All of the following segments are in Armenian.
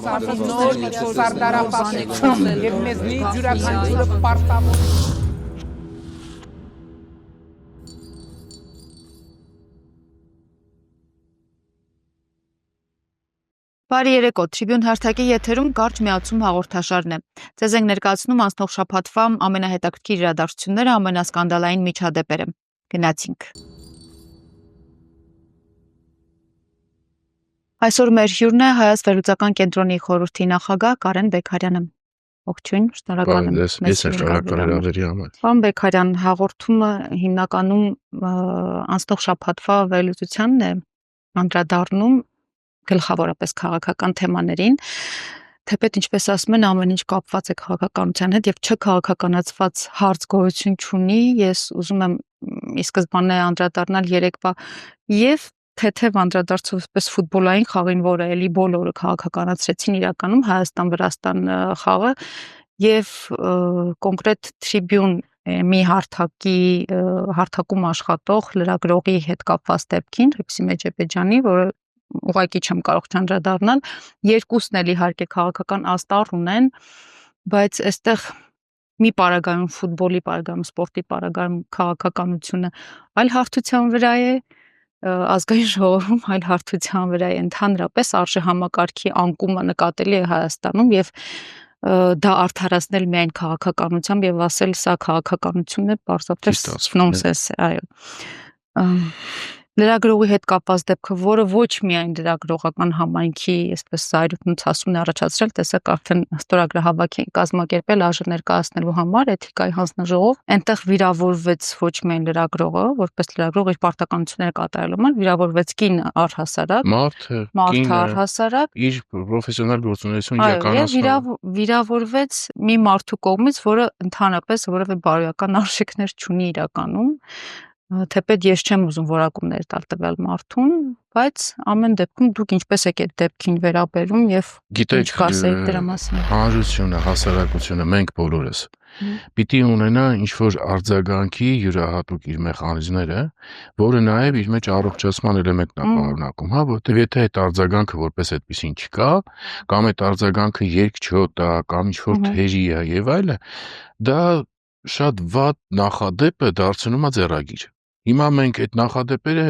նոր սարդարապաշտություն եւ մեզնի յուրաքանչյուրը պարտավոր Բարի երեկո, Tribune հարթակի եթերում կարճ միացում հաղորդաշարն է։ Ձեզ ենք ներկայացնում անցնող շաբաթվա ամենահետաքրքիր իրադարձությունները, ամենասկանդալային միջադեպերը։ Գնացինք։ Այսօր մեր հյուրն է Հայաց վերլուծական կենտրոնի խորհրդի նախագահ Կարեն Բեկարյանը։ Ողջույն, շնորհակալ եմ։ Ես շնորհակալ հրավերի համար։ Պարոն Բեկարյան, հաղորդումը հիմնականում անցնող շաբաթվա վերլուծությանն է անդրադառնում գլխավորապես քաղաքական թեմաներին, թեպետ ինչպես ասում են, ամեն ինչ կապված է քաղաքականության հետ եւ չքաղաքականացված հարց գոյություն չունի, ես ուզում եմ ի սկզբանե անդրադառնալ երեկվա եւ թեթև անդրադարձովպես ֆուտբոլային խաղին, որը էլի բոլորը քաղաքականացրեցին իրականում Հայաստան-Վրաստան խաղը եւ կոնկրետ Tribune մի հարթակում աշխատող լրագրողի հետ կապված դեպքին, Հռիփսիմե Մեջեբեջյանի, որը ուղղակի չեմ կարող չանդրադառնալ, երկուսն էլ իհարկե քաղաքական աստառ ունեն, բայց այստեղ մի պարագայում ֆուտբոլի պարագայում, սպորտի պարագայում քաղաքականությունը այլ հարթության վրա է, ազգային ժողովում այլ հարթության վրա է, ընդհանրապես արժեհամակարգի անկումը նկատելի է Հայաստանում եւ դա արդարացնել միայն քաղաքականությամբ եւ ասել սա քաղաքականություն է, պարզապես նոնսենս է, այո։ Լրագրողի հետ կապված դեպքը, որը ոչ միայն լրագրողական համայնքի, այսպես զայրույթն առաջացրել, տեսակ արդեն ստորագրահավաք են կազմակերպել ԱԺ ներկայացնելու համար էթիկայի հանձնաժողով, այնտեղ վիրավորվեց ոչ միայն լրագրողը, որպես լրագրող իր պարտականությունները կատարելու համար, վիրավորվեց կինը առհասարակ, մարդը առհասարակ, իր պրոֆեսիոնալ գործունեությունը իրականացնող, վիրավորվեց մի մարդու կողմից, որը ընդհանրապես որևէ բարոյական արժեքներ չունի իրականում, թեպետ ես չեմ ուզում որակումներ տալ տվյալ մարդուն, բայց ամեն դեպքում դուք ինչպես եք այդ դեպքին վերաբերում եւ ինչ կասեիք դրա մասին։ Հանրությունը, հասարակությունը, մենք բոլորս պիտի ունենա ինչ-որ արձագանքի յուրահատուկ իր մեխանիզմները, որը նաեւ իր մեջ առողջացման էլեմենտն է պարունակում, հա, որտեւ եթե այդ արձագանքը որպես այդպեսին չկա, կամ այդ արձագանքը երկչոտ է, կամ ինչ-որ թերի է եւ այլը, դա շատ վատ նախադեպ է դարձնում է ձեռագիր։ Հիմա մենք այդ նախադեպերը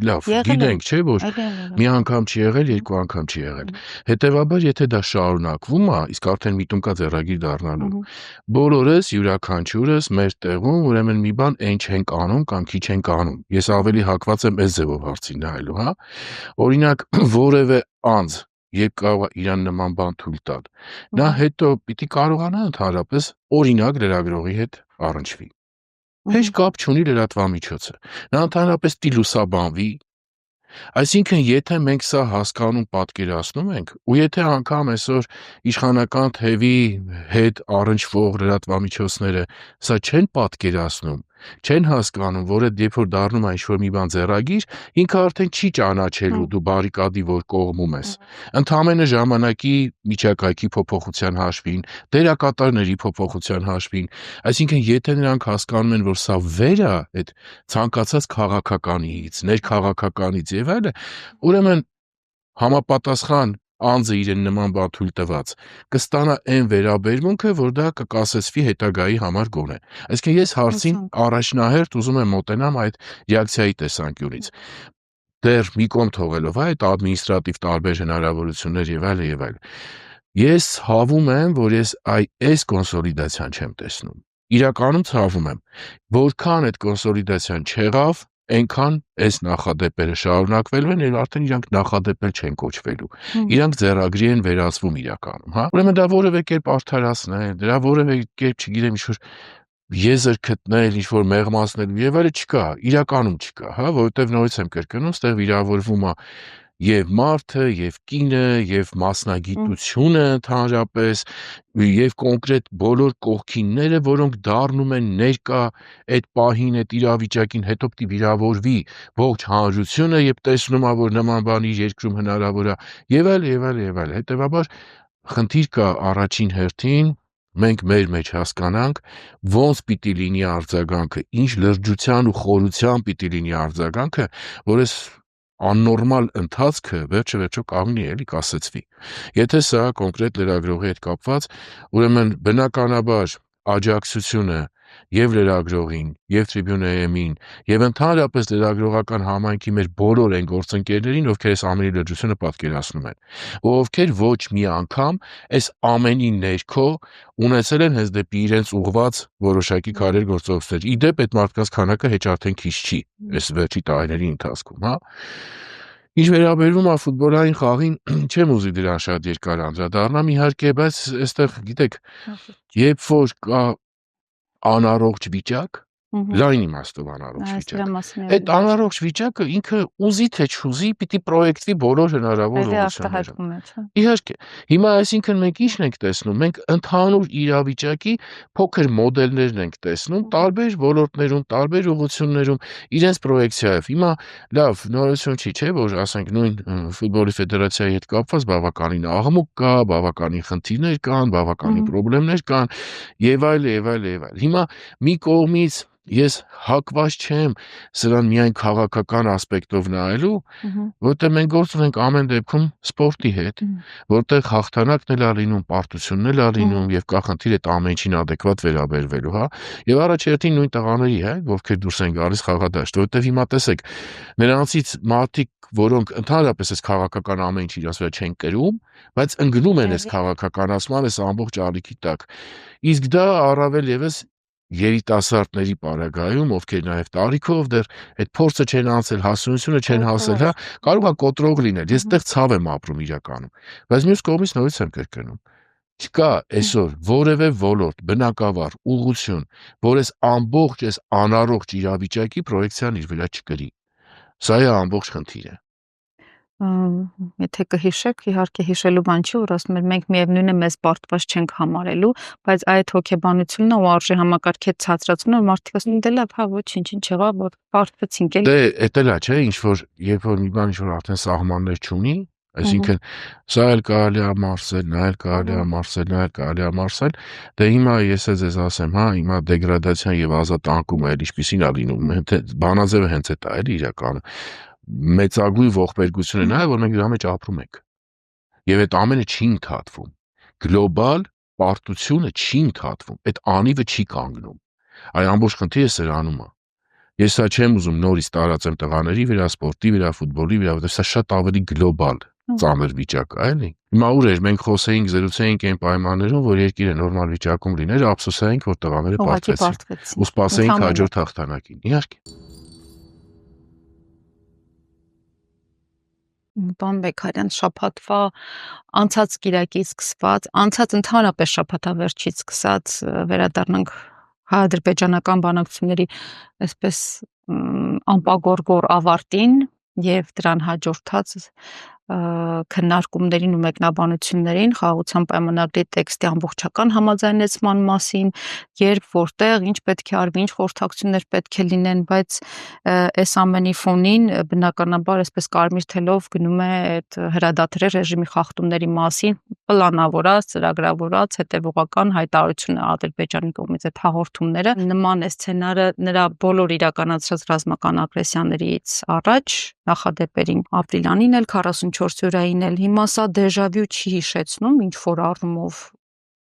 լավ գիտենք, չէ՞ որ մի անգամ չի եղել, երկու անգամ չի եղել։ Հետևաբար, եթե դա շարունակվում է, իսկ արդեն միտում կա ձեռագիր դառնալու, բոլորս յուրաքանչյուրս մեր տեղում ուրեմն մի բան այն չենք անում կամ քիչ ենք անում։ Ես ավելի հակված եմ այս ձևով հարցին նայելու, հա։ Օրինակ, որևէ անձ երբ կարող է իրան նման բան թույլ տալ, նա հետո պիտի կարողանա ընդհանրապես օրինակ լրագրողի հետ առնչվի։ Հեչ կապ չունի լրատվամիջոցը։ Նա ընդհանրապես պիտի լուսաբանվի։ Այսինքն, եթե մենք սա հասկանում, պատկերացնում ենք, ու եթե անգամ այսօր իշխանական թևի հետ առնչվող լրատվամիջոցները սա չեն պատկերացնում, չեն հասկանում, որ այդ երբ որ դառնում է ինչ-որ մի բան ձեռագիր, ինքը արդեն չի ճանաչելու դու բարիկադի որ կողմում ես։ Ընդհանրապես ժամանակի միջակայքի փոփոխության հաշվին, դերակատարների փոփոխության հաշվին, այսինքն եթե նրանք հասկանում են, որ սա վեր է այդ ցանկացած քաղաքականից, ներքաղաքականից եւ այլը, ուրեմն համապատասխան անձը իրեն նման բան թույլ տված կստանա այն վերաբերմունքը, որ դա կկասեցվի հետագայի համար գոնե։ Այսինքն ես հարցին առաջնահերթ ուզում եմ մոտենամ այդ ռեակցիայի տեսանկյունից։ Դեռ մի կողմ թողելով այդ ադմինիստրատիվ տարբեր հնարավորություններ եւ այլը եւ այլը։ Ես ցավում եմ, որ ես այս կոնսոլիդացիան չեմ տեսնում։ Իրականում ցավում եմ, որքան այդ կոնսոլիդացիան չեղավ, այնքան այս նախադեպերը շարունակվելու են եւ արդեն իրանք նախադեպեր չեն կոչվելու։ Իրանք ձեռագրի են վերածվում իրականում, հա։ Ուրեմն դա որևէ կերպ արդարացնել, դրա որևէ կերպ, չգիտեմ, ինչ-որ եզր գտնել, ինչ-որ մեղմացնել եւ այլը չկա, իրականում չկա, հա, որովհետեւ նորից եմ կրկնում, ստեղ վիրավորվում է եւ մարդը, եւ կինը, եւ մասնագիտությունը ընդհանրապես, եւ կոնկրետ բոլոր կողքինները, որոնք դառնում են ներկա այդ պահին, այդ իրավիճակին, հետո պիտի վիրավորվի ողջ հանրությունը, եւ տեսնում է, որ նման բան իր երկրում հնարավոր է, եւ այլը, եւ այլը, եւ այլը։ Հետեւաբար խնդիր կա առաջին հերթին մենք մեր մեջ հասկանանք ոնց պիտի լինի արձագանքը, ինչ լրջության ու խորության պիտի լինի արձագանքը, որ այս աննորմալ ընթացքը վերջը կանգնի էլի կասեցվի։ Եթե սա կոնկրետ լրագրողի հետ կապված, ուրեմն բնականաբար աջակցությունը եւ լրագրողին, եւ Tribune.am-ին, եւ ընդհանրապես լրագրողական համայնքի մեր բոլոր այն գործընկերներին, ովքեր այս ամենի լրջությունը պատկերացնում են, ովքեր ոչ մի անգամ այս ամենի ներքո ունեցել են հենց դեպի իրենց ուղված որոշակի քարեր գործողություններ։ Իդեպ այդ մարդկանց քանակը հեչ արդեն քիչ չի այս վերջի տարիների ընթացքում, հա։ Ինչ վերաբերում է ֆուտբոլային խաղին, չեմ ուզի դրան շատ երկար անդրադառնամ, իհարկե, բայց այստեղ, գիտեք, երբ որ կա անառողջ վիճակ, լայն իմաստով անառողջ վիճակ։ Այդ անառողջ վիճակը ինքը ուզի թե չուզի պիտի պրոյեկտվի բոլոր հնարավոր ուղղություններով։ Իհարկե, հիմա այսինքն մենք ինչ ենք տեսնում, մենք ընդհանուր իրավիճակի փոքր մոդելներն ենք տեսնում, տարբեր ոլորտներում, տարբեր ուղղություններում իրենց պրոյեկցիայով։ Հիմա լավ, նորություն չի, չէ՞, որ ասենք նույն ֆուտբոլի ֆեդերացիայի հետ կապված բավականին աղմուկ կա, բավականին խնդիրներ կան, բավականին խնդիրներ կան, եւ այլ։ Հիմա մի կողմից ես հակված չեմ սրան միայն քաղաքական ասպեկտով նայելու, որտեղ մենք գործ ունենք ամեն դեպքում սպորտի հետ, որտեղ հաղթանակն էլ ա լինում, պարտությունն էլ ա լինում եւ կա խնդիր այդ ամեն ինչին adekvat վերաբերվելու, հա։ Եվ առաջերտին նույն տղաների, հա, ովքեր դուրս են գալիս խաղադաշտ, որտեղ հիմա տեսեք, նրանցից մարդիկ, որոնք ընդհանրապես այս քաղաքական ամեն ինչ իրաց վրա չեն կրում, բայց ընկնում են այս քաղաքականացման, այս ամբողջ ալիքի տակ։ Իսկ դա առավել եւս երիտասարդների պարագայում, ովքեր նաև տարիքով դեռ այդ փորձը չեն անցել, հասունությունը չեն հասել, հա, կարող է կոտրող լինել։ Ես այդտեղ ցավ եմ ապրում իրականում։ Բայց մյուս կողմից նորից եմ կրկնում։ Չկա այսօր որևէ ոլորտ, բնակավար, ուղղություն, որ այս ամբողջ այս անառողջ իրավիճակի պրոյեկցիան իր վրա չկրի։ Սա է ամբողջ խնդիրը։ Եթե կհիշեք, իհարկե հիշելու բան չի, որ ասում են մենք միևնույն է մեզ պարտված չենք համարելու, բայց այդ հոգեբանությունն ու արժե համակարգի ցածրացումը մարդիկ ասում են դե լավ, հա, ոչինչ, ինչ եղավ, որ պարտվեցինք էլի։ Դե էդ էլա, չէ, ինչ որ երբ որ մի բան ինչ որ արդեն սահմաններ չունի, այսինքն սա էլ կարելի է մարսել, նա էլ կարելի է մարսել, նա էլ կարելի է մարսել, դե հիմա ես ձեզ ասեմ, հա, հիմա դեգրադացիան եւ ազատ անկումը էլ ինչպեսին է լինում, բանաձևը հենց այդ է էլի իրականում։ Մեծագույն ողբերգություն է նա, որ մենք դրա մեջ ապրում ենք։ Եվ այդ ամենը չի ընդհատվում։ Գլոբալ պարտությունը չի ընդհատվում։ Այդ անիվը չի կանգնում։ Այ ամբողջ խնդիրը սրանում է։ Ես սա չեմ ուզում նորից տարածեմ տղաների վրա, սպորտի վրա, ֆուտբոլի վրա, որովհետև սա շատ ավելի գլոբալ ծանր վիճակ է, էլի։ Հիմա ուր էր մենք խոսեինք, զրուցեինք այն պայմաններում, որ երկիրը նորմալ վիճակում լիներ, ափսոսեինք, որ տղաները պարտվեցին։ Ու սպասեինք հաջորդ հաղթանակին։ Իհարկե։ Պարոն Բեգարյան, շաբաթվա անցած կիրակից սկսված, անցած ընդհանրապես շաբաթավերջից սկսած վերադառնանք հայ-ադրբեջանական բանակցությունների այսպես անպագորգոր ավարտին եւ դրան հաջորդած քննարկումներին ու մեկնաբանություններին խաղաղության պայմանագրի տեքստի ամբողջական համաձայնեցման մասին, երբ որտեղ ինչ պետք է արվի, ինչ խորհրդակցություններ պետք է լինեն, բայց այս ամենի ֆոնին բնականաբար այսպես կարմիր թելով գնում է այդ հրադադարի ռեժիմի խախտումների մասին պլանավորած, ծրագրավորած, հետևողական հայտարարություն է Ադրբեջանի կողմից այդ հաղորդումները։ Նման է սցենարը նրա բոլոր իրականացրած ռազմական ագրեսիաներից առաջ նախադեպերին ապրիլյանին էլ 44-յորային էլ հիմա սա դեժավյու չի հիշեցնում ինչ որ առումով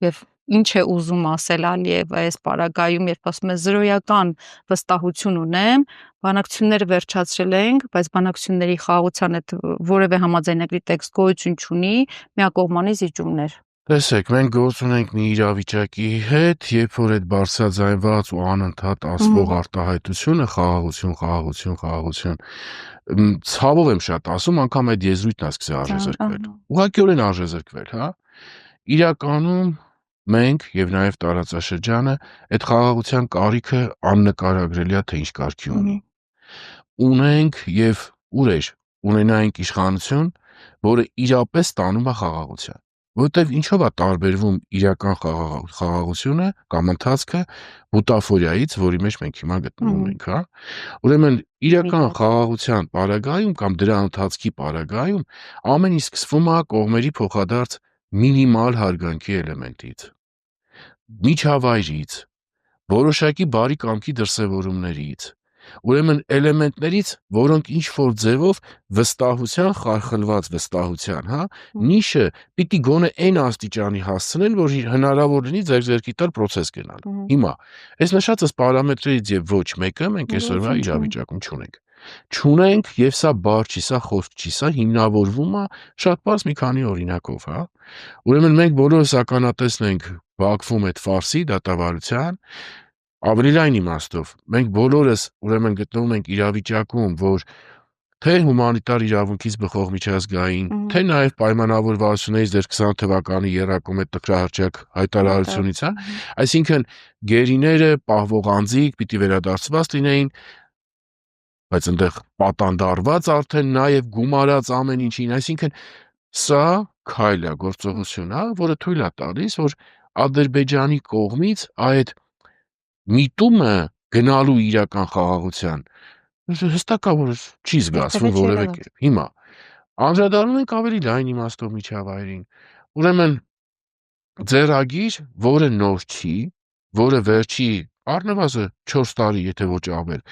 եւ ինչ է ուզում ասել Ալիևը այս պարագայում, երբ ասում է զրոյական վստահություն ունեմ, բանակցությունները վերջացրել ենք, բայց բանակցությունների խաղաղության այդ որևէ համաձայնագրի տեքստ գոյություն չունի, միակողմանի զիջումներ։ Տեսեք, մենք գործ ունենք մի իրավիճակի հետ, երբ որ այդ բարձրաձայնված ու անընդհատ ասվող արտահայտությունը խաղաղություն, ցավով եմ շատ ասում, անգամ այդ եզրույթն է սկսել արժեզրկվել։ Ուղղակիորեն արժեզրկվել, հա։ Իրականում մենք եւ նաեւ տարածաշրջանը այդ խաղաղության կարիքը աննկարագրելի է, թե ինչ կարգի ունի։ Ունենք եւ ուր ունենայինք իշխանություն, որը իրապես տանում է խաղաղության։ Որտեվ ինչով է տարբերվում իրական խաղաղությունը կամ ընթացքը բուտաֆորիայից, որի մեջ մենք հիմա գտնվում ենք, հա։ Ուրեմն իրական խաղաղության պարագայում կամ դրա ընթացքի պարագայում ամեն ինչ սկսվում է կողմերի փոխադարձ մինիմալ հարգանքի էլեմենտից, միջավայրից, որոշակի բարի կամքի դրսևորումներից, Ուրեմն էլեմենտներից, որոնք ինչ որ ձևով վստահության, խարխլված վստահության, հա, նիշը պիտի գոնե այն աստիճանի հասցնեն, որ հնարավոր լինի ձեր տալ process գնալ։ Հիմա, այս նշածս պարամետրերից եւ ոչ մեկը մենք այսօրվա իրավիճակում չունենք։ Չունենք եւ սա բառ չի, սա խոսք չի, սա հիմնավորվում է շատ բարձ մի քանի օրինակով, հա։ Ուրեմն մենք բոլորս ականատեսն ենք Բաքվում այդ ֆարսի դատավարության ավելի լայն իմաստով մենք բոլորս ուրեմն գտնվում ենք իրավիճակում, որ թե հումանիտար իրավունքից բխող միջազգային, թե նաև պայմանավորվածություններից դեռ 20 թվականի եռակում այդ տկրահարճակ հայտարարությունից, հա, այսինքն գերիները պահվող անձիկ պիտի վերադարձված լինեին, բայց այնտեղ պատանդարված արդեն նաև գումարած ամեն ինչին, այսինքն սա քայլ է, գործողություն, հա, որը թույլ է տալիս, որ Ադրբեջանի կողմից այդ միտումը գնալու իրական խաղաղության հստակ է, որ չի զգացվում որևէ կերպ։ Հիմա անդրադառնում ենք ավելի լայն իմաստով միջավայրին։ Ուրեմն ձեռագիր, որը նոր չի, որը վերջի առնվազն 4 տարի, եթե ոչ ավել,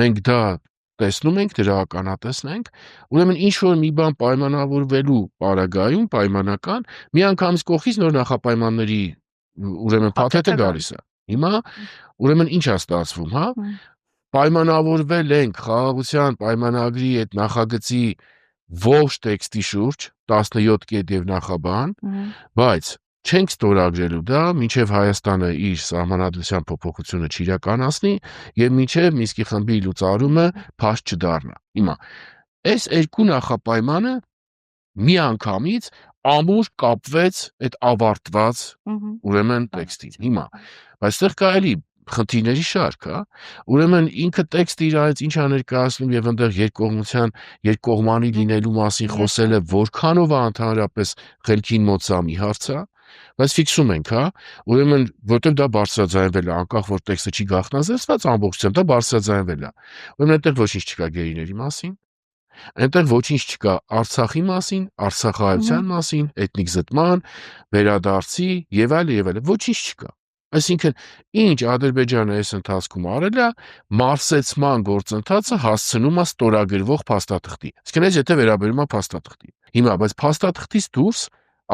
մենք դա տեսնում ենք, դրականատեսն ենք, ուրեմն ինչ որ մի բան պայմանավորվելու պարագայում պայմանական, միանգամից կողքից նոր նախապայմանների ուրեմն փաթեթը գալիս է։ Հիմա ուրեմն ինչ է ստացվում, հա? Պայմանավորվել ենք խաղաղության պայմանագրի այդ նախագծի ողջ տեքստի շուրջ 17 կետ եւ նախաբան, բայց չենք ստորագրելու դա, մինչև Հայաստանը իր սահմանադրության փոփոխությունը չիրականացնի եւ մինչև Մինսկի խմբի լուծարումը փաշ չդառնա։ Հիմա այս երկու նախապայմանը միանգամից ամուր կապվեց այդ ավարտված ուրեմն տեքստին։ Հիմա, բայց այստեղ կա էլի խնդիրների շարք, հա, ուրեմն ինքը տեքստը իրարից ինչ է ներկայացնում եւ այնտեղ երկկողմանի լինելու մասին խոսելը որքանով է ընդհանրապես խելքին մոտ սա մի հարց է, բայց ֆիքսում ենք, հա, ուրեմն որտեղ դա բարձրաձայնվել է, անկախ որ տեքստը չի գաղտնազերծված ամբողջությամբ, դա բարձրաձայնվել է։ Ուրեմն այնտեղ ոչինչ չկա գերիների մասին, այնտեղ ոչինչ չկա Արցախի մասին, Արցախահայության մասին, էթնիկ զտման, վերադարձի եւ այլն, ոչինչ չկա։ Այսինքն, ինչ Ադրբեջանը այս ընթացքում արել է, մարսեցման գործընթացը հասցնում է ստորագրվող փաստաթղթի։ Իսկ այս եթե վերաբերում է փաստաթղթի։ Հիմա, բայց փաստաթղթից դուրս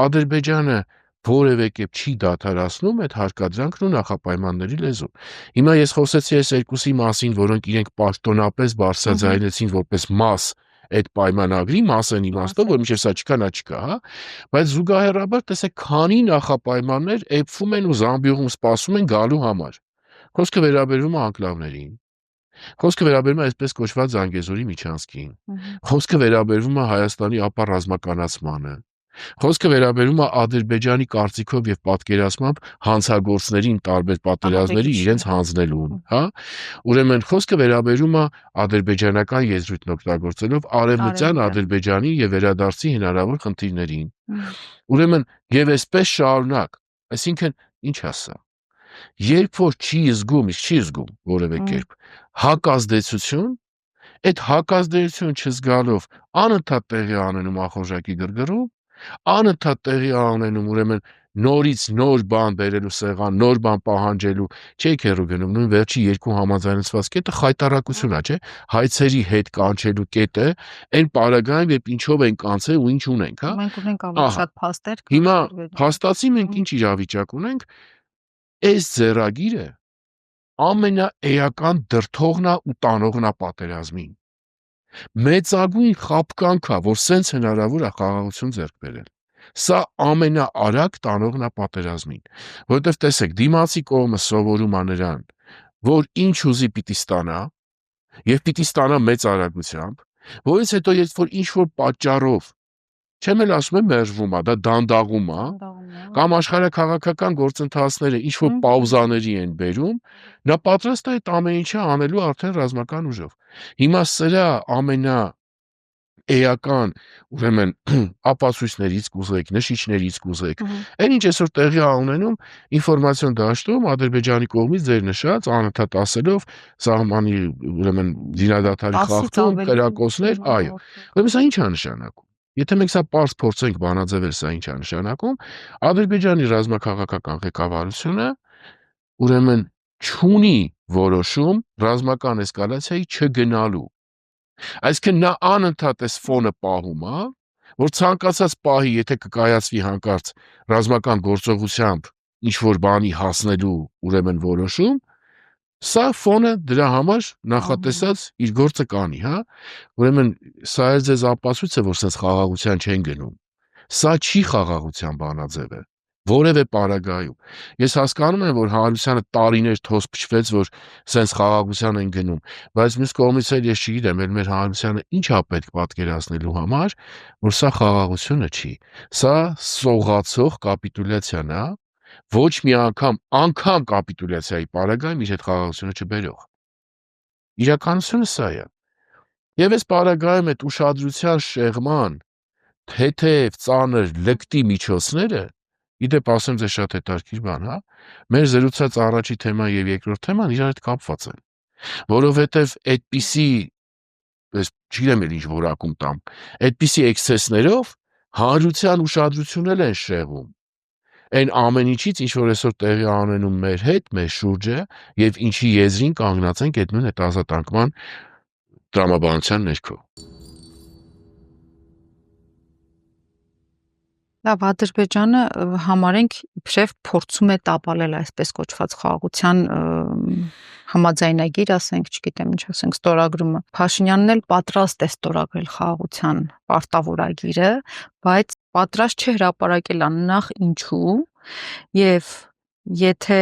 Ադրբեջանը որևէ կերպ չի դադարեցնում այդ հարկադրանքն ու նախապայմանների լեզու։ Հիմա ես խոսեցի այս երկուսի մասին, որոնք իրենք պաշտոնապես բարձրաձայնեցին որպես մաս այդ պայմանագրի մասն իմաստով, որ մինչև սա չկա, նա չկա, հա, բայց զուգահեռաբար տեսեք քանի նախապայմաններ էփվում են ու Զամբիողում սպասում են գալու համար։ Խոսքը վերաբերում է անկլավներին։ Խոսքը վերաբերում է այսպես կոչված Զանգեզուրի միջանցքին։ Խոսքը վերաբերում է Հայաստանի ապառազմականացմանը։ Խոսքը վերաբերում է Ադրբեջանի կարծիքով եւ պատկերացմամբ հանցագործներին տարբեր պատերազմների իրենց հանձնելուն, հա? Ուրեմն խոսքը վերաբերում է ադրբեջանական եզրույթն օգտագործելով արևմտյան Ադրբեջանի եւ վերադարձի հնարավոր խնդիրներին։ Ուրեմն եւ այսպես շարունակ, այսինքն ինչ ասա։ Երբ որ չի զգում որևէ կերպ հակազդեցություն, այդ հակազդեցություն չզգալով անընդհատ տեղի անենում ախորժակի գրգռում, անընդհատ տեղի անենում ուրեմն նորից նոր բան բերելու սեղան, նոր բան պահանջելու, չեք հեռու գնում, նույն վերջի երկու համաձայնեցված կետը խայտարակություն է, չէ՞, հայցերի հետ կանչելու կետը, այն պարագայում երբ ինչով են կանցել ու ինչ ունենք, հա։ Մենք ունենք ավելի շատ փաստեր։ Հիմա փաստացի մենք ինչ իրավիճակ ունենք, այս ձեռագիրը ամենաէական դրթողն է ու տանողն է պատերազմին։ Մեծագույն խաբկանք է, որ սենց հնարավոր է խաղաղություն ձեռք բերել։ Սա ամենաարագ տանողն է պատերազմին, որովհետև տեսեք, դիմացի կողմը սովորում է նրան, որ ինչ ուզի պիտի ստանա, եւ պիտի ստանա մեծ արագությամբ, որից հետո երբ որ ինչ որ պատճառով, չեմ էլ ասում եմ մերժվում է, դա դանդաղում է, կամ աշխարհաքաղաքական գործընթացները ինչ որ պաուզաների են բերում, նա պատրաստ է այդ ամեն ինչը անելու արդեն ռազմական ուժով։ Հիմա սրա էական, ուրեմն ապացույցներից կուզեք, նշիչներից կուզեք, այն ինչ այսօր տեղի է ունենում ինֆորմացիոն դաշտում Ադրբեջանի կողմից ձեր նշած անընդհատ ասելով սահմանի ուրեմն զինադադարի խախտում, կրակոցներ, այո։ Ուրեմն սա ինչ է նշանակում։ Եթե մենք սա պարզ փորձենք բանաձևել, սա ինչ է նշանակում, Ադրբեջանի ռազմաքաղաքական ղեկավարությունը ուրեմն չունի որոշում ռազմական էսկալացիայի չգնալու։ Այսինքն նա անընդհատ այս ֆոնը պահում է, որ ցանկացած պահի, եթե կկայացվի հանկարծ ռազմական գործողությամբ ինչ-որ բանի հասնելու ուրեմն որոշում, սա ֆոնը դրա համար նախատեսած իր գործը կանի, հա։ Ուրեմն սա է ձեզ ապացույցը, որ sense խաղաղության չեն գնում։ Սա չի խաղաղության բանաձև է։ Որևէ պարագայում։ Ես հասկանում եմ, որ Հարությունյանը տարիներ թոս փչվեց, որ sense խաղաղության են գնում, բայց մյուս կողմից էլ ես չգիտեմ, մեր Հարությունյանը ինչ է պետք պատկերացնելու համար, որ սա խաղաղությունը չի։ Սա սողացող կապիտուլյացիան է, ոչ մի անգամ կապիտուլյացիայի պարագայում իր հետ խաղաղությունը չբերող։ Իրականությունը սա է։ Եվ այս պարագայում այդ ուշադրության շեղման թեթև ծանր լկտի միջոցները, իդեպ ասեմ ձեզ շատ հետաքրքիր բան, հա, մեր զրուցած առաջի թեման եւ երկրորդ թեման իրար հետ կապված են, որովհետեւ այդպիսի, ես չգիտեմ ինչ որակում տամ, այդպիսի էքսցեսներով հանրության ուշադրությունն են շեղում այն ամեն ինչից, ինչ որ այսօր տեղի անենում մեր հետ, մեր շուրջը եւ ինչի եզրին կանգնած ենք այդ նույն հետազոտանկման տրամաբանության ներքո։ Լավ, Ադրբեջանը համարենք իբրև փորձում է տապալել այսպես կոչված խաղաղության համաձայնագիր, ասենք, չգիտեմ ինչ ասենք, ստորագրումը։ Փաշինյանն էլ պատրաստ է ստորագրել խաղաղության պարտավորագիրը, բայց պատրաստ չէ հրապարակել աննախ ինչու, եւ եթե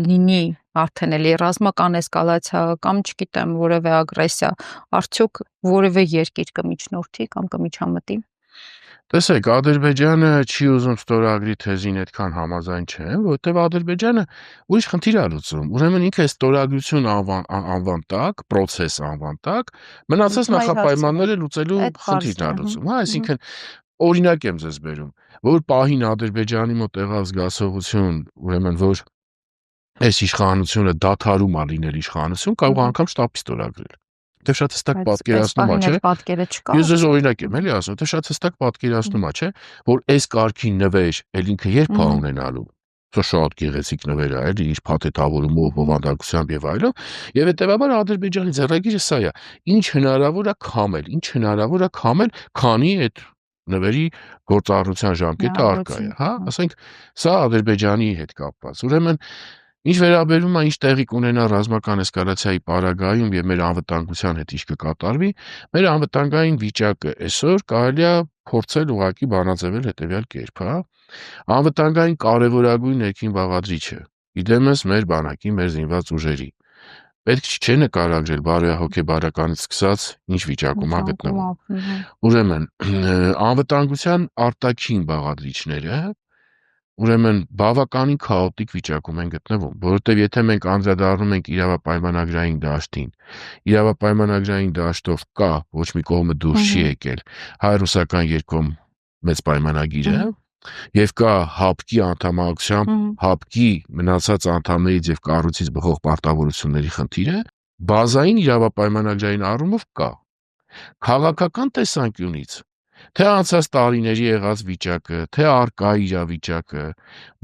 լինի արդեն էլի ռազմական էսկալացիա կամ չգիտեմ որևէ ագրեսիա, արդյոք որևէ երկիր կմիջնորդի կամ կմիջամտի։ Տեսեք, Ադրբեջանը չի ուզում ստորագրի թեզին այդքան համաձայն չեմ, որովհետև Ադրբեջանը ուրիշ խնդիր է լուծում։ Ուրեմն ինքը ստորագրություն անվան տակ, process անվան տակ, մնացած նախապայմանները լուծելու խնդիրն է լուծում, հա, այսինքն օրինակ եմ ձեզ բերում, որ պահին Ադրբեջանի մոտ եղավ զգացողություն, ուրեմն որ այս իշխանությունը դադարում է լինել իշխանություն, կարող անգամ շտապի ստորագրել։ Դե շատ հստակ պատկերացնում է, չէ՞։ Ես ձեզ օրինակ եմ էլի ասում, դե շատ հստակ պատկերացնում է, չէ՞, որ այս կարգի նվեր էլ ինքը երբ է ունենալու։ Սա շատ գեղեցիկ նվեր է, էլի իր փաթեթավորումով, բովանդակությամբ եւ այլն, եւ հետեւաբար Ադրբեջանի ձեռագիրը սա է։ Ինչ հնարավոր է քամել, քանի այդ նվերի գործառնության ժամկետը առկա է, հա, ասենք, սա Ադրբեջանի հետ կապված։ Ուրեմն ինչ վերաբերում է ինչ տեղի կունենա ռազմական էսկալացիայի պարագայում եւ մեր անվտանգության հետ ինչ կկատարվի, մեր անվտանգային վիճակը այսօր կարելի է փորձել ուղղակի բանաձևել հետեւյալ կերպ, հա։ Անվտանգային կարևորագույն ներքին բաղադրիչը, իդեմս մեր բանակի, մեր զինված ուժերի։ Պետք չէ նկարագրել բարոյահոգեբարականից սկսած ինչ վիճակում է գտնվում։ Ուրեմն անվտանգության արտաքին բաղադրիչները ուրեմն բավականին քաոտիկ վիճակում են գտնվում, որովհետև եթե մենք անդրադառնում ենք իրավապայմանագրային դաշտին, իրավապայմանագրային դաշտով կա ոչ մի կողմը դուրս չի եկել հայ-ռուսական երկկողմ մեծ պայմանագիրը, եւ կա ՀԱՊԿ-ի անդամակցությամբ ՀԱՊԿ-ի մնացած անդամներից եւ կառույցից բխող պարտավորությունների խնդիրը, բազային իրավապայմանագրային առումով կա։ Քաղաքական տեսանկյունից թե անցած տարիների եղած վիճակը, թե առկա իրավիճակը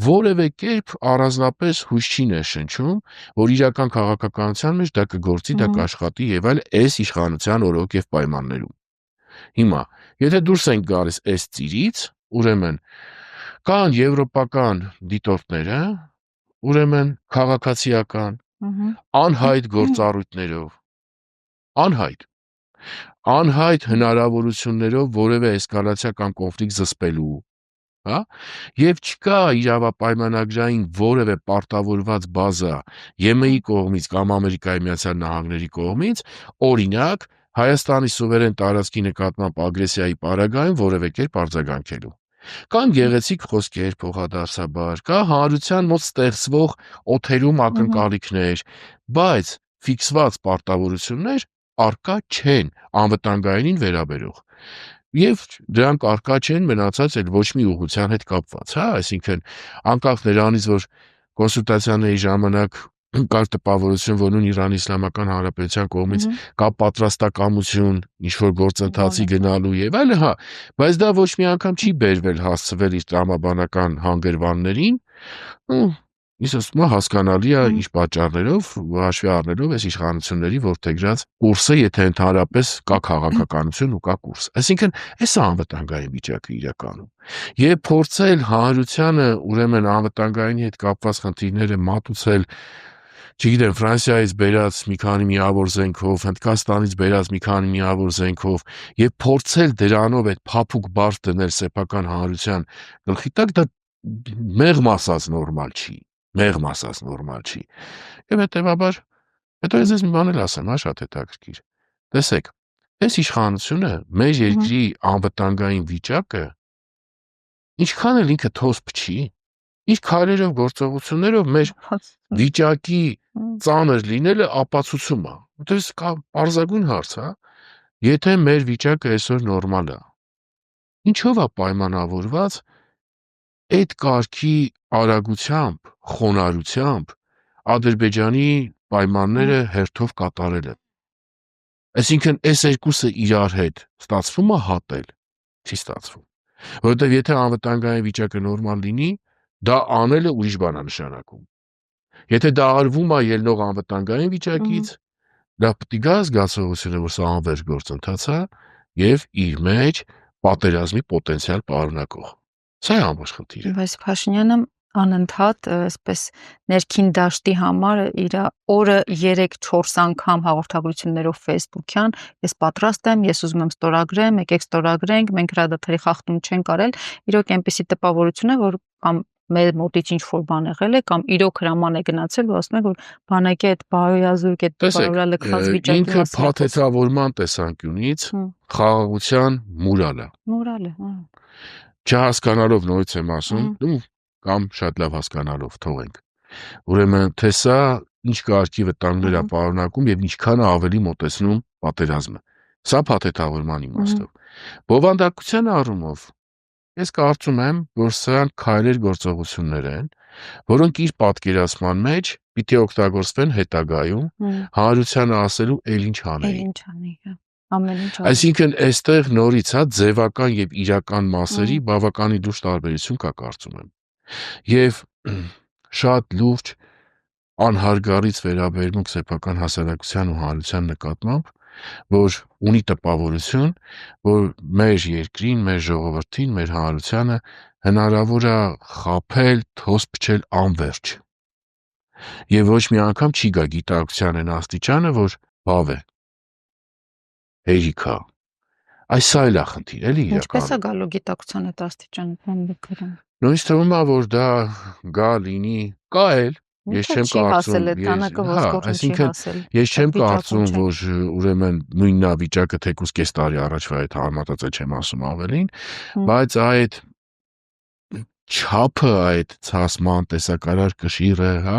որևէ կերպ առանձնապես հույս չի ներշնչում, որ իրական քաղաքականության մեջ դա կգործի, դա կաշխատի եւ այլ այս իշխանության օրոք եւ պայմաններում։ Հիմա, եթե դուրս ենք գալիս այս ծիրից, ուրեմն կան եվրոպական դիտորդները, ուրեմն քաղաքացիական, անհայտ գործառույթներով, անհայտ հնարավորություններով որևէ էսկալացիա կամ կոնֆլիկտ զսպելու, հա, եւ չկա իրավապայմանագրային որևէ պարտավորված բազա ԵՄ-ի կողմից կամ Ամերիկայի Միացյալ Նահանգների կողմից, օրինակ Հայաստանի սուվերեն տարածքի նկատմամբ ագրեսիայի պարագայում որևէ կերպ արձագանքելու։ Կան գեղեցիկ խոսքեր փոխադարձաբար, կա հանրության մոտ ստեղծվող օթերում ակնկալիքներ, բայց ֆիքսված պարտավորություններ առկա չեն անվտանգայինին վերաբերող։ Եվ դրանք առկա չեն մնացած էլ ոչ մի ուղղության հետ կապված, հա, այսինքն անկախ նրանից, որ կոնսուլտացիաների ժամանակ կար տպավորություն, որ նույն Իրանի Իսլամական Հանրապետության կողմից կա պատրաստակամություն ինչ-որ գործընթացի գնալու եւ այլն, հա, բայց դա ոչ մի անգամ չի բերվել հասցվել իր տրամաբանական հանգրվաններին, Իսկ ասում եմ հասկանալի է ինչ պատճառներով հաշվի առնելով այս իշխանությունների ворթեգրած կուրսը, եթե ընդհանրապես կա քաղաքականություն ու կա կուրս։ Այսինքն, այս է անվտանգային վիճակը իրականում։ Եվ փորձել հանրությանը ուրեմն անվտանգայինի հետ կապված խնդիրները մատուցել, չգիտեմ, Ֆրանսիայից բերած մի քանի միավոր զենքով, Հնդկաստանից բերած մի քանի միավոր զենքով եւ փորձել դրանով այդ փափուկ բարձ դնել սեփական հանրության գլխի տակ, դա մեղմ ասած նորմալ չի։ Մեղմ ասած նորմալ չի։ Եվ հետեւաբար, հետո ես մի բան էլ ասեմ, հա, շատ հետաքրքիր։ Տեսեք, այս իշխանությունը մեր երկրի անվտանգային վիճակը ինչքան էլ ինքը թոս փչի, իր քայլերով գործողություններով մեր վիճակի ծանր լինելը ապացուցում է։ Որտեւ կա պարզագույն հարց, հա, եթե մեր վիճակը այսօր նորմալ է, ինչով է պայմանավորված այդ կարգի արագությամբ, խոնարհությամբ Ադրբեջանի պայմանները հերթով կատարելը։ Այսինքն, այս երկուսը իրար հետ ստացվում է հատել, չի ստացվում։ Որովհետև եթե անվտանգային վիճակը նորմալ լինի, դա անելը ուրիշ բան է նշանակում։ Եթե դա արվում է ելնող անվտանգային վիճակից, դա պետք է գա զգացողությունը, որ սա անվերջ գործընթաց է եւ իր մեջ պատերազմի պոտենցիալ պարունակող։ Սա է ամբողջ խնդիրը։ Բայց Փաշինյանը անընդհատ այսպես ներքին դաշտի համար իր օրը 3-4 անգամ հաղորդագրություններով Facebook-յան ես պատրաստ եմ, ես ուզում եմ ստորագրեմ, եկեք ստորագրենք, մենք հրադադարի խախտում չենք արել, իրոք այնպեսի տպավորություն է, որ կամ մեր մոտից ինչ որ բան եղել է կամ իրոք հրաման է գնացել, որ ասում են որ բանակի այդ բարոյազուրկ այդ բարոյա լքված վիճակի ինքը փաթեթավորման տեսանկյունից խաղաղության մուրալ է։ Մուրալ է, հա։ Չհասկանալով նորից եմ ասում, կամ շատ լավ հասկանալով թողենք։ Ուրեմն թե սա ինչ կարգի վտանգներ է պարունակում եւ ինչքան է ավելի մոտեցնում պատերազմը։ Սա փաթեթավորման իմաստով։ Բովանդակության առումով ես կարծում եմ, որ սրանք քայլեր գործողություններ են, որոնք իր պատկերացման մեջ պիտի օգտագործվեն հետագայում հանրությանը ասելու էլ ինչ անեի։ Էլ ինչ անեի, ամեն ինչ։ Այսինքն այստեղ նորից հա ձևական եւ իրական մասերի բավականին դուրս տարբերություն կա կարծում եմ։ Եվ շատ լուրջ անհարգալից վերաբերմունք սեփական հասարակության ու հանրության նկատմամբ, որ ունի տպավորություն, որ մեր երկրին, մեր ժողովրդին, մեր հանրությանը հնարավոր է խաբել, թոս փչել անվերջ։ Եվ ոչ մի անգամ չի գա գիտակցության այն աստիճանը, որ բավ է։ Հերիքա։ Այս այլ է խնդիր, էլի իրական։ Ինչպես է գալու գիտակցության այդ աստիճանը, բանբեկրում։ Նույնիսկ թվում է, որ դա գա լինի, կա էլ, ես չեմ կարծում, ես չեմ կարծում, որ ուրեմն նույնն է վիճակը թեկուզ կես տարի առաջվա հետ համատած չեմ ասում ավելին, բայց այդ չափը, այդ ցասման տեսակարար կշիռը, հա,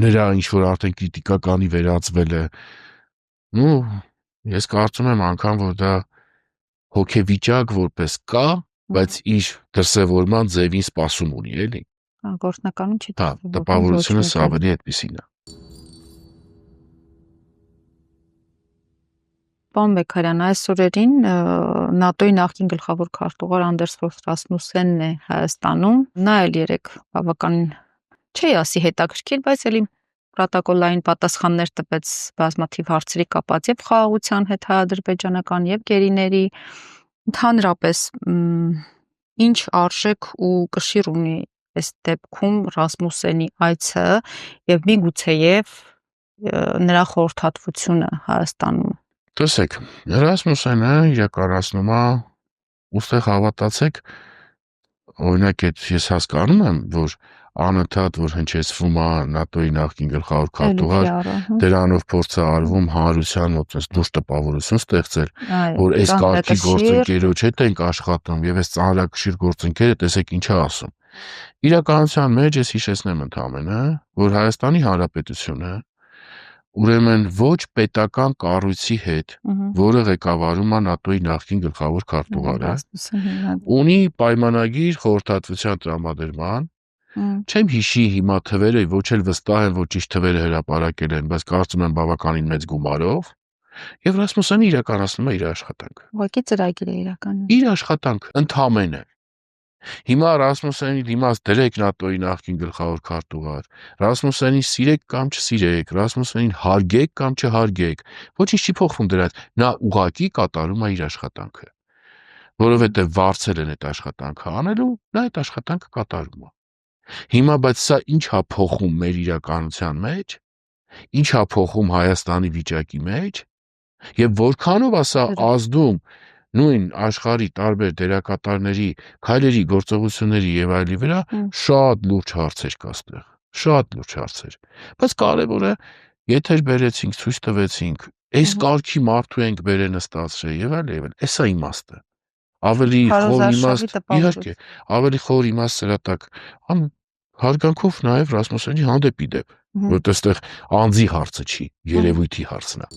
նրա ինչ որ արդեն քրիտիկականի վերածվելը, ես կարծում եմ անգամ, որ դա հոգեվիճակ որպես կա, բայց իր դրսևորման ձևին սպասում ունի, էլի։ Գործնականում չի դրսևորվում։ Տպավորությունը սա ավելի այդպեսին է։ Պարոն Բեկարյան, այս օրերին ՆԱՏՕ-ի նախկին գլխավոր քարտուղար Անդերս Ֆորս Ռասմուսենն է Հայաստանում։ Նա էլ երեք բավականին չի ասի հետաքրքիր, բայց էլի պրոտոկոլային պատասխաններ տվեց բազմաթիվ հարցերի կապած եւ խաղաղության հետ հայ-ադրբեջանական եւ գերիների ընդհանրապես ինչ արժեք ու կշիռ ունի այս դեպքում Ռասմուսենի այցը եւ միգուցեև նրա խորհրդատվությունը Հայաստանում։ Տեսեք, Ռասմուսենը իրականացնում է, ուստեղ հավատացեք, օրինակ ես հասկանում եմ, որ անընդհատ որ հնչեցվում է ՆԱՏՕ-ի նախկին գլխավոր քարտուղար, դրանով փորձ է արվում հանրության մոտ դուրս տպավորություն ստեղծել, որ այս կարգի գործընկերոջ հետ ենք աշխատում եւ այս ծանրակշիռ գործընկերը տեսեք ինչ է ասում։ Իրականության մեջ ես հիշեցնեմ ընդհանրապես, որ Հայաստանի Հանրապետությունը ուրեմն ոչ պետական կառույցի հետ, որը ղեկավարում է ՆԱՏՕ-ի նախկին գլխավոր քարտուղարը, ունի պայմանագիր խորհրդատվության տրամադրման, չեմ հիշի հիմա թվերը, ոչ էլ վստահ եմ, որ ճիշտ թվերը հրապարակել են, բայց կարծում եմ բավականին մեծ գումարով, եւ Ռասմուսենը իրականացնում է իր աշխատանքը։ Ուղղակի ծրագիր է իրականում։ Իր աշխատանքը ընդհանրապես Հիմա Ռասմուսենի դիմաց դրեք ՆԱՏՕ-ի նախկին գլխավոր քարտուղար, Ռասմուսենին սիրեք կամ չսիրեք, Ռասմուսենին հարգեք կամ չհարգեք, ոչինչ չի փոխվում դրանից, նա ուղղակի կատարում է իր աշխատանքը, որովհետև վարձել են այդ աշխատանքը անելու, նա այդ աշխատանքը կատարում է։ Հիմա բայց սա ինչ է փոխում մեր իրականության մեջ, ինչ է փոխում Հայաստանի վիճակի մեջ, եւ որքանով է սա ազդում նույն աշխարհի տարբեր դերակատարների քայլերի, գործողությունների եւ այլի վրա, շատ լուրջ հարցեր կա այստեղ, շատ լուրջ հարցեր։ Բայց կարևորը, եթե բերեցինք, ցույց տվեցինք, այս կարգի մարդու ենք բերել նստածրել եւ այլ եւ այլ, էսա իմաստը։ Ավելի խոր իմաստ, իհարկե, ավելի խոր իմաստ սրա տակ հարգանքով նաեւ Ռասմուսենի հանդեպ իդեպ, որտեղ այստեղ անձի հարցը չի, երևույթի հարցն է։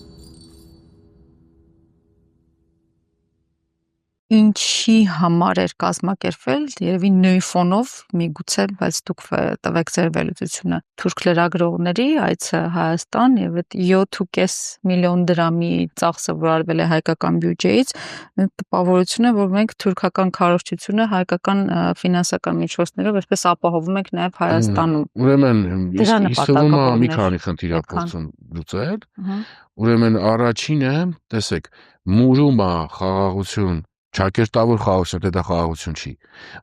Ինչի համար էր կազմակերպվել, երևի նույն ֆոնով, միգուցե, բայց դուք տվեք ձեր վերլուծությունը։ Թուրք լրագրողների այցը Հայաստան եւ այդ 7.5 միլիոն դրամի ծախսը, որ արվել է հայկական բյուջեից, տպավորություն է, որ մենք թուրքական քարոզչությունը հայկական ֆինանսական միջոցներով այսպես ապահովում ենք նաեւ Հայաստանում։ Ուրեմն, իսկ թվում է մի քանի խնդիր փորձում լուծել։ Ուրեմն առաջինը, տեսեք, մուրում է խաղաղություն, ճակերտավոր խաղաղություն, դա խաղաղություն չի։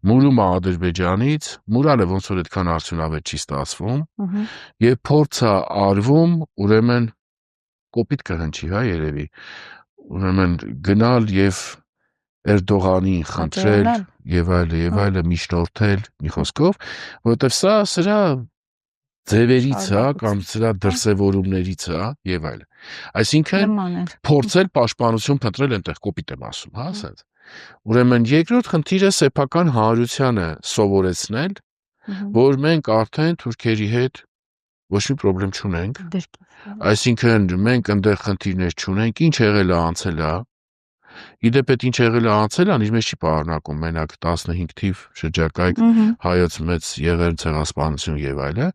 Մուրում է Ադրբեջանից, մուրալը ոնց որ այդքան արդյունավետ չի ստացվում, եւ փորձ է արվում, ուրեմն կոպիտ կհնչի, հա, երևի։ Ուրեմն գնալ եւ Էրդողանին խնդրել եւ այլը միջնորդել, մի խոսքով, որովհետեւ սա սրա ձևերից է կամ սրա դրսևորումներից է եւ այլը։ Այսինքն փորձել պաշտպանություն փնտրել այնտեղ կոպիտ եմ ասում, հա, ասած։ Ուրեմն երկրորդ խնդիրը սեփական հանրությանը սովորեցնել, որ մենք արդեն թուրքերի հետ ոչ մի խնդրեմ չունենք։ Այսինքն մենք այնտեղ խնդիրներ չունենք, ինչ եղել է անցել է։ Իդեպ այդ ինչ եղել է անցել է, իր մեջ չի պարունակում մենակ 15 թիվ շրջակայք հայոց մեծ եղերն ցեղասպանություն եւ այլը։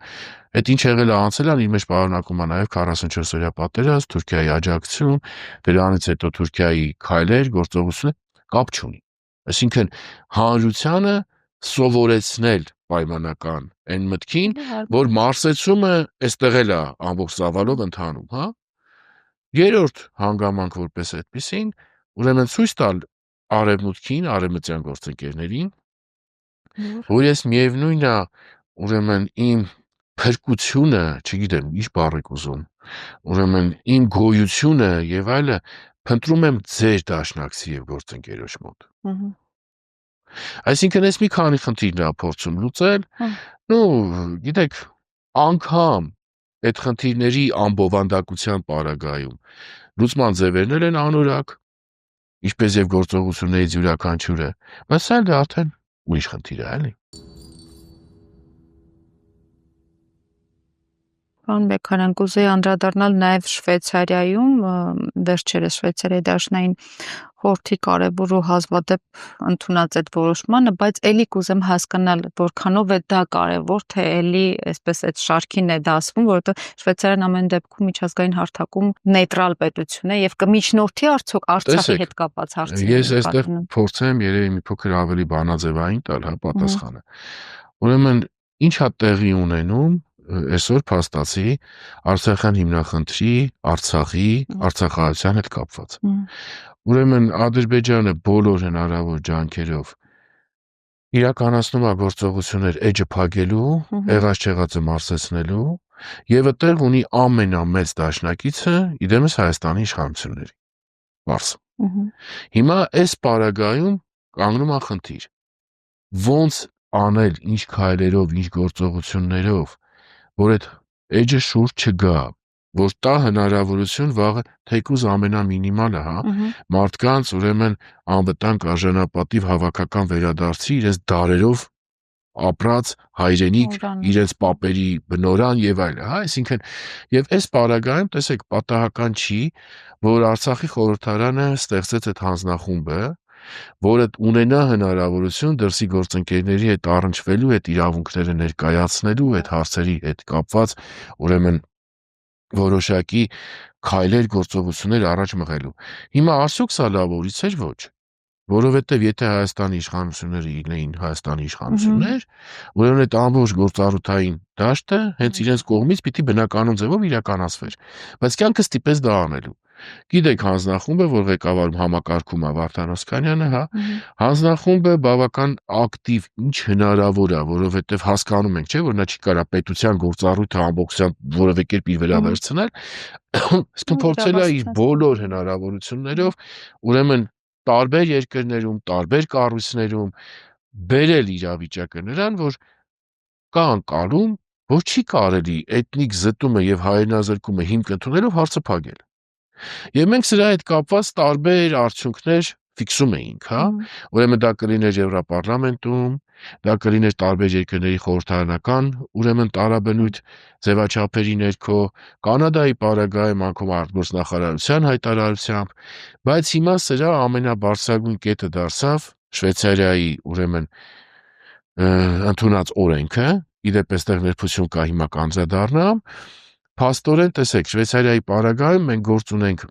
Այդ ինչ եղել է անցել է, իր մեջ պարունակում է նաեւ 44-օրյա պատերազմ, Թուրքիայի աջակցություն, դրանից հետո Թուրքիայի քայլեր, գործողություններ կապ չունի։ Այսինքն հանրությանը սովորեցնել պայմանական այն մտքին, որ մարսեցումը այստեղ էլ է ամբողջ ծավալով ընթանում, հա։ Երրորդ հանգամանք որպես այդպեսին, ուրեմն ցույց տալ արևմուտքին, արևմտյան գործընկերներին, որ ես միևնույնն է, ուրեմն իմ փրկությունը, չգիտեմ, ինչ բառ եք ուզում, ուրեմն իմ գոյությունը եւ այլը փնտրում եմ ձեր դաշնակցի եւ գործընկերոջ մոտ։ Այսինքն ես մի քանի խնդիրներ ա փորձում լուծել, գիտեք, անգամ այդ խնդիրների անբովանդակության պարագայում լուծման ձևերն են անորակ, ինչպես եւ գործողություններից յուրաքանչյուրը, բայց սա դա արդեն ուրիշ խնդիր է, էլի։ Պարոն Բեկարյան, կուզեի անդրադառնալ նաև Շվեյցարիայում, վերջերս Շվեյցարիայի դաշնային խորհրդի կարևոր ու հազվադեպ ընդունած այդ որոշմանը, բայց էլի կուզեմ հասկանալ, որքանով է դա կարևոր, թե էլի այսպես այդ շարքին է դասվում, որովհետև Շվեյցարիան ամեն դեպքում միջազգային հարթակում նեյտրալ պետություն է եւ կմիջնորդի արդյոք Արցախի հետ կապված հարցերը։ Ես այստեղ փորձեմ երևի մի փոքր ավելի բանաձևային տալ, հա, պատասխանը։ Ուրեմն ինչ է տեղի ունենում այսօր փաստացի Արցախյան հիմնախնդրի, Արցախի, Արցախահայության հետ կապված։ Ուրեմն Ադրբեջանը բոլոր հնարավոր ջանքերով իրականացնում է գործողություններ էջը փակելու, եղած չեղածը մարսեցնելու եւ այդտեղ ունի ամենամեծ դաշնակիցը իդեմս Հայաստանի իշխանությունների։ Մարս։ Հիմա այս պարագայում կանգնում է խնդիր։ Ոնց անել, ինչ քայլերով, ինչ գործողություններով, որ այդ էջը շուրջ չգա, որ տա հնարավորություն վաղը թեկուզ ամենամինիմալը, հա, մարդկանց ուրեմն անվտանգ արժանապատիվ հավաքական վերադարձի իրենց դարերով ապրած հայրենիք, իրենց պապերի բնորան եւ այլը, հա, այսինքն եւ այս պարագայում տեսեք պատահական չի, որ Արցախի խորհրդարանը ստեղծեց այդ հանձնախումբը, որը ունենա հնարավորություն դրսի գործընկերների հետ առնչվելու, այդ իրավունքները ներկայացնելու, այդ հարցերի հետ կապված, ուրեմն որոշակի քայլեր, գործողություններ առաջ մղելու։ Հիմա արդյոք սա լավ օրից էր ոչ։ Որովհետև եթե Հայաստանի իշխանությունները լինեին Հայաստանի իշխանություններ, ուրեմն այդ ամբողջ գործառութային դաշտը հենց իրենց կողմից պիտի բնականոն ձևով իրականացվեր։ Բայց կյանքը ստիպեց դա անելու։ Գիտեք, հանձնախումբը, որ ղեկավարում համակարգում է Վարդան Օսկանյանը, հա, հանձնախումբը բավական ակտիվ, ինչ հնարավոր է, որովհետև հասկանում ենք, չէ, որ նա չի կարա պետության գործառույթը ամբողջությամբ որևէ կերպ իր վրա վերցնել, իսկ փորձել է իր բոլոր հնարավորություններով, ուրեմն տարբեր երկրներում, տարբեր կառույցներում բերել իրավիճակը նրան, որ կա անկալում, որ չի կարելի էթնիկ զտումը եւ հայրենազրկումը հիմք ընդունելով հարցը փակել։ Եվ մենք սրա հետ կապված տարբեր արդյունքներ ֆիքսում էինք, հա, ուրեմն դա կլիներ Եվրոպարլամենտում, դա կլիներ տարբեր երկրների խորհրդարանական, ուրեմն տարաբնույթ ձևաչափերի ներքո, Կանադայի պարագայում անգամ արտգործնախարարության հայտարարությամբ, բայց հիմա սրա ամենաբարձրագույն կետը դարձավ Շվեյցարիայի, ուրեմն ընդունած օրենքը, իդեպ այստեղ ներբություն կա, հիմա կանդրադառնամ, փաստորեն տեսեք, Շվեյցարիայի պարագայում մենք գործ ունենք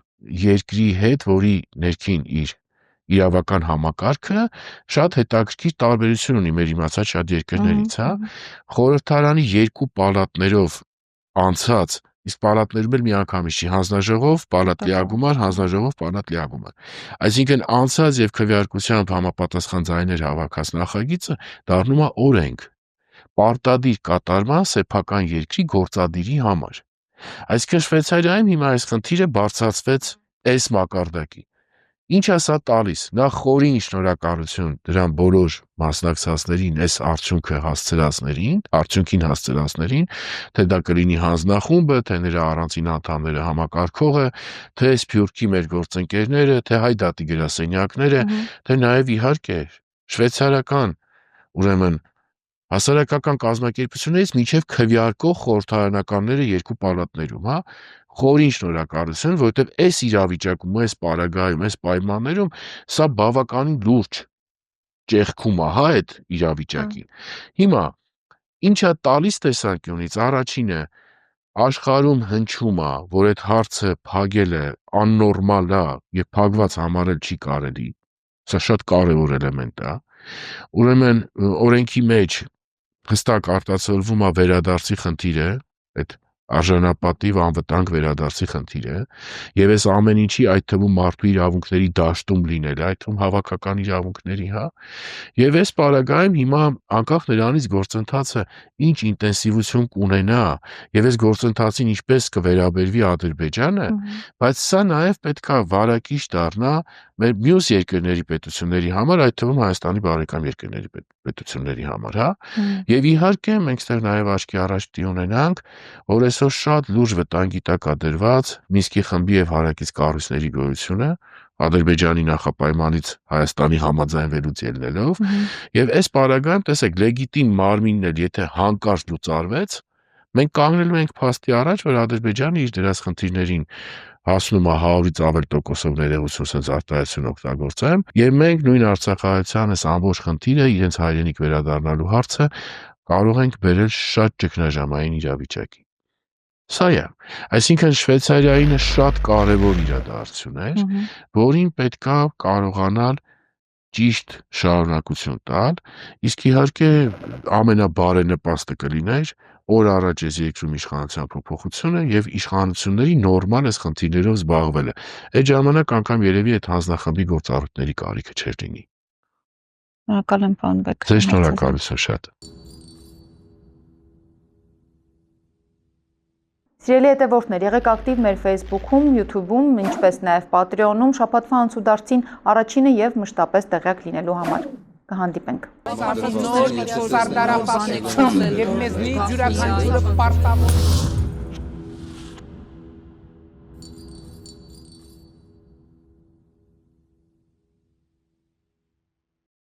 երկրի հետ, որի ներքին իր իրավական համակարգը շատ հետաքրքիր տարբերություն ունի մեր իմացած շատ երկրներից, հա, խորհրդարանի երկու պալատներով անցած, իսկ պալատներում էլ միանգամից չի, հանձնաժողով, պալատ լիագումար, հանձնաժողով, պալատ լիագումար։ Այսինքն անցած եւ քվեարկությամբ համապատասխան ձայներ հավաքած նախագիծը դառնում է օրենք, պարտադիր կատարման սեփական երկրի գործադիրի համար։ Այսինքն Շվեյցարիայում հիմա այս խնդիրը բարձրացվեց այս մակարդակի։ Ինչ է սա տալիս։ Նախ խորին շնորհակալություն դրան բոլոր մասնակցածներին, այս արդյունքին հասցրածներին, թե դա կլինի հանձնախումբը, թե նրա առանձին անդամները համակարգողը, թե Սփյուռքի մեր գործընկերները, թե հայ դատի գրասենյակները, թե նաև իհարկե շվեյցարական, ուրեմն հասարակական կազմակերպություններից մինչև քվեարկող խորհրդարանականները երկու պալատներում, հա, խորին շնորհակալություն, որովհետև այս իրավիճակում, այս պարագայում, այս պայմաններում սա բավականին լուրջ ճեղքում է, հա, այդ իրավիճակին։ Հիմա ինչա տալիս տեսանկյունից առաջինը աշխարհում հնչում է, որ այդ հարցը փակելը աննորմալ է եւ փակված համարել չի կարելի։ Սա շատ կարևոր էլեմենտ է։ Ուրեմն օրենքի մեջ հստակ արտացոլվում է վերադարձի խնդիրը, այդ արժանապատիվ անվտանգ վերադարձի խնդիրը, եւ այս ամեն ինչի, այդ թվում մարդու իրավունքների դաշտում լինելը, այդ թվում հավաքական իրավունքների, հա, եւ այս պարագայում հիմա անկախ նրանից գործընթացը ինչ ինտենսիվություն կունենա եւ այս գործընթացին ինչպես կվերաբերվի Ադրբեջանը, բայց սա նաեւ պետքա վարակիչ դառնա մեր մյուս երկրների պետությունների համար, այդ թվում Հայաստանի բարեկամ երկրների պետությունների համար, հա, եւ իհարկե մենք ստեղ նաեւ աչքի առաջ ունենանք, որ այսօր շատ լուրջ վտանգի տակ է դրված Մինսկի խմբի եւ հարակից կառույցների գոյությունը, Ադրբեջանի նախապայմանից Հայաստանի համաձայնվելուց ելնելով, եւ այս պարագայում տեսեք լեգիտիմ մարմինն էլ եթե հանկարծ լուծարվեց, մենք կանգնելու ենք փաստի առաջ, որ Ադրբեջանը իր դրած խնդիրներին հասնում է 100-ից ավել տոկոսով ներողություն sense արտահայտություն օգտագործեմ, եւ մենք նույն Արցախահայության այս ամբողջ խնդիրը իրենց հայրենիք վերադառնալու հարցը կարող ենք բերել շատ ճգնաժամային իրավիճակի։ Սա է, այսինքն Շվեյցարիայինը շատ կարևոր իրադարձություն էր, որին պետքա կարողանալ ճիշտ շարունակություն տալ, իսկ իհարկե ամենաբարենպաստը կլիներ օր առաջ այս երկրում իշխանության փոփոխությունը եւ իշխանությունների նորմալ այս խնդիրներով զբաղվելը։ Այդ ժամանակ անգամ երևի այդ հանձնախմբի գործառույթների կարիքը չէր լինի։ Շնորհակալ եմ, պարոն Բեկ։ Ձեզ շնորհակալություն շատ։ Սիրելի հետևորդներ, եղեք ակտիվ մեր Facebook-ում, YouTube-ում, ինչպես նաև Patreon-ում շաբաթվա անցուդարձին առաջինը եւ մշտապես տեղյակ լինելու համար։ Կհանդիպենք։ Նոր միջոցառարապաշտություն եւ մեզնի յուրաքանչյուրը պարտավոր